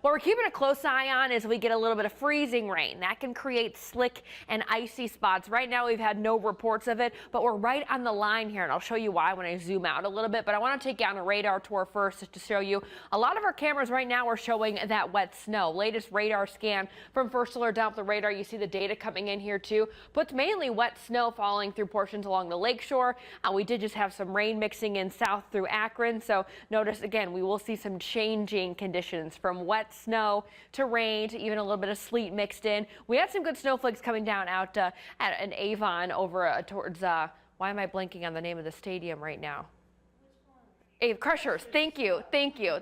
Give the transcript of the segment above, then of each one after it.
What we're keeping a close eye on is we get a little bit of freezing rain. That can create slick and icy spots. Right now we've had no reports of it, but we're right on the line here, and I'll show you why when I zoom out a little bit. But I want to take you on a radar tour first just to show you. A lot of our cameras right now are showing that wet snow. Latest radar scan from First Alert Doppler radar. You see the data coming in here too. Puts mainly wet snow falling through portions along the lakeshore. We did just have some rain mixing in south through Akron. So notice again, we will see some changing conditions from wet snow to rain to even a little bit of sleet mixed in. We had some good snowflakes coming down out at an Avon over towards, why am I blanking on the name of the stadium right now? Crushers. Thank you. Thank you.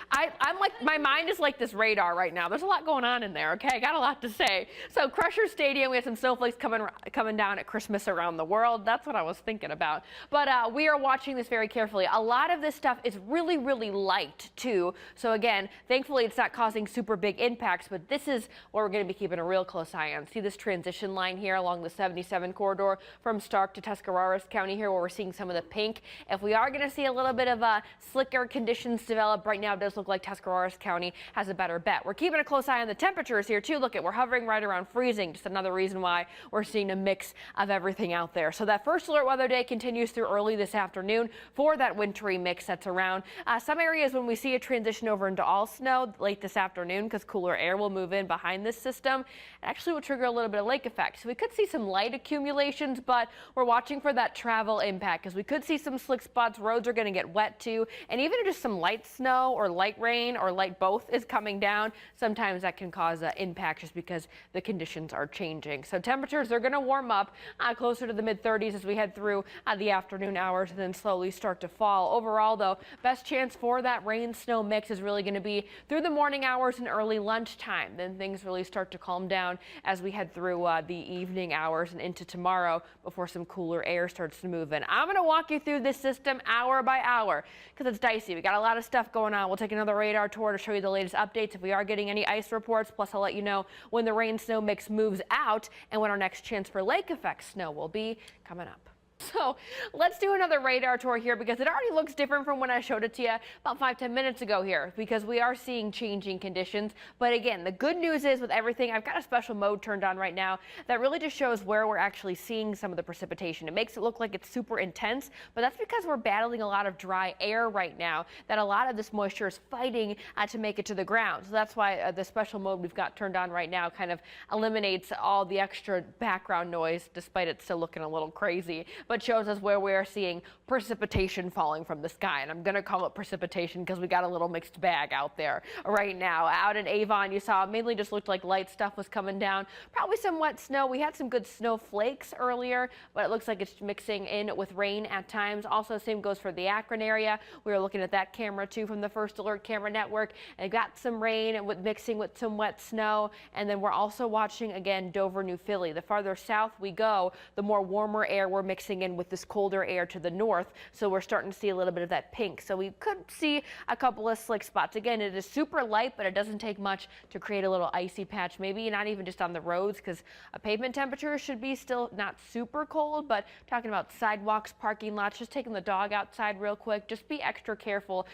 I'm like, my mind is like this radar right now. There's a lot going on in there. Okay. I got a lot to say. So Crusher Stadium, we had some snowflakes coming down at Christmas around the world. That's what I was thinking about. But we are watching this very carefully. A lot of this stuff is really, really light too. So again, thankfully it's not causing super big impacts, but this is what we're going to be keeping a real close eye on. See this transition line here along the 77 corridor from Stark to Tuscarawas County here, where we're seeing some of the pink. If we are going to see a little bit of slicker conditions develop right now, it does look like Tuscarawas County has a better bet. We're keeping a close eye on the temperatures here too. Look, we're hovering right around freezing. Just another reason why we're seeing a mix of everything out there. So that first alert weather day continues through early this afternoon for that wintry mix that's around. Some areas when we see a transition over into all snow late this afternoon, because cooler air will move in behind this system, it actually will trigger a little bit of lake effect. So we could see some light accumulations, but we're watching for that travel impact, because we could see some slick spots. Roads are going to get wet too. And even if just some light snow or light rain or light both is coming down, sometimes that can cause impact just because the conditions are changing. So temperatures are going to warm up closer to the mid-30s as we head through the afternoon hours and then slowly start to fall. Overall, though, best chance for that rain-snow mix is really going to be through the morning hours and early lunchtime. Then things really start to calm down as we head through the evening hours and into tomorrow before some cooler air starts to move in. I'm going to walk you through this system hour by hour, because it's dicey. We got a lot of stuff going on. We'll take another radar tour to show you the latest updates if we are getting any ice reports. Plus, I'll let you know when the rain snow mix moves out and when our next chance for lake effect snow will be coming up. So let's do another radar tour here, because it already looks different from when I showed it to you about 5-10 minutes ago here, because we are seeing changing conditions. But again, the good news is with everything, I've got a special mode turned on right now that really just shows where we're actually seeing some of the precipitation. It makes it look like it's super intense, but that's because we're battling a lot of dry air right now, that a lot of this moisture is fighting to make it to the ground. So that's why the special mode we've got turned on right now kind of eliminates all the extra background noise, despite it still looking a little crazy, but shows us where we are seeing precipitation falling from the sky. And I'm going to call it precipitation because we got a little mixed bag out there right now. Out in Avon, you saw it mainly just looked like light stuff was coming down. Probably some wet snow. We had some good snowflakes earlier, but it looks like it's mixing in with rain at times. Also, same goes for the Akron area. We were looking at that camera too from the First Alert camera network, and got some rain and mixing with some wet snow. And then we're also watching again Dover, New Philly. The farther south we go, the more warmer air we're mixing in with this colder air to the north. So we're starting to see a little bit of that pink. So we could see a couple of slick spots. Again, it is super light, but it doesn't take much to create a little icy patch. Maybe not even just on the roads, because a pavement temperature should be still not super cold, but talking about sidewalks, parking lots, just taking the dog outside real quick. Just be extra careful.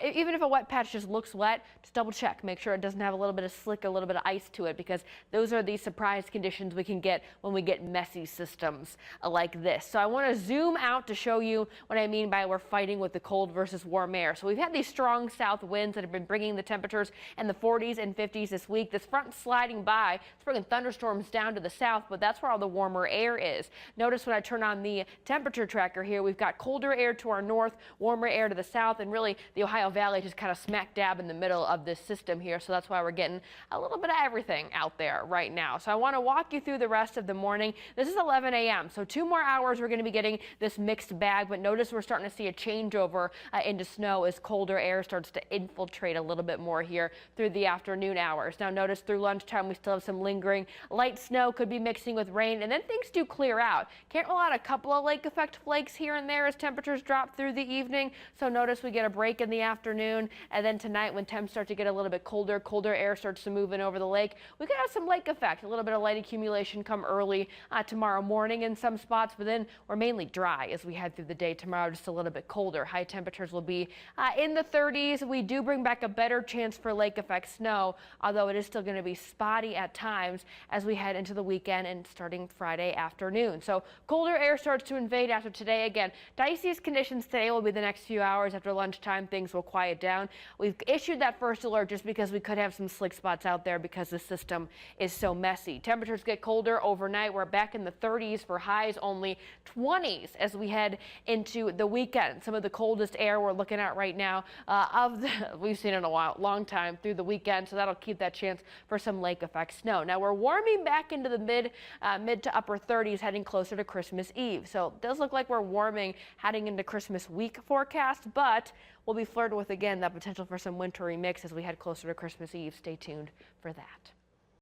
Even if a wet patch just looks wet, just double check. Make sure it doesn't have a little bit of slick, a little bit of ice to it, because those are the surprise conditions we can get when we get messy systems like this. So I want to zoom out to show you what I mean by we're fighting with the cold versus warm air. So we've had these strong south winds that have been bringing the temperatures in the 40s and 50s this week. This front sliding by, it's bringing thunderstorms down to the south, but that's where all the warmer air is. Notice when I turn on the temperature tracker here, we've got colder air to our north, warmer air to the south, and really the Ohio Valley just kind of smack dab in the middle of this system here. So that's why we're getting a little bit of everything out there right now. So I want to walk you through the rest of the morning. This is 11 a.m. So 2 more hours we're going to be getting this mixed bag, but notice we're starting to see a changeover into snow as colder air starts to infiltrate a little bit more here through the afternoon hours. Now notice through lunchtime we still have some lingering light snow, could be mixing with rain, and then things do clear out. Can't rule out a couple of lake effect flakes here and there as temperatures drop through the evening. So notice we get a break in the afternoon, and then tonight when temps start to get a little bit colder air starts to move in over the lake, we could have some lake effect, a little bit of light accumulation come early tomorrow morning in some spots, but then we're mainly dry as we head through the day. Tomorrow, just a little bit colder. High temperatures will be in the 30s. We do bring back a better chance for lake effect snow, although it is still going to be spotty at times as we head into the weekend and starting Friday afternoon. So colder air starts to invade after today. Again, diciest conditions today will be the next few hours. After lunchtime, things will quiet down. We've issued that first alert just because we could have some slick spots out there because the system is so messy. Temperatures get colder overnight. We're back in the 30s for highs, only 20s as we head into the weekend. Some of the coldest air we're looking at right now we've seen in a long time through the weekend, so that'll keep that chance for some lake effect snow. Now we're warming back into the mid to upper 30s heading closer to Christmas Eve. So it does look like we're warming heading into Christmas week forecast, but we'll be flirting with again that potential for some wintry mix as we head closer to Christmas Eve. Stay tuned for that.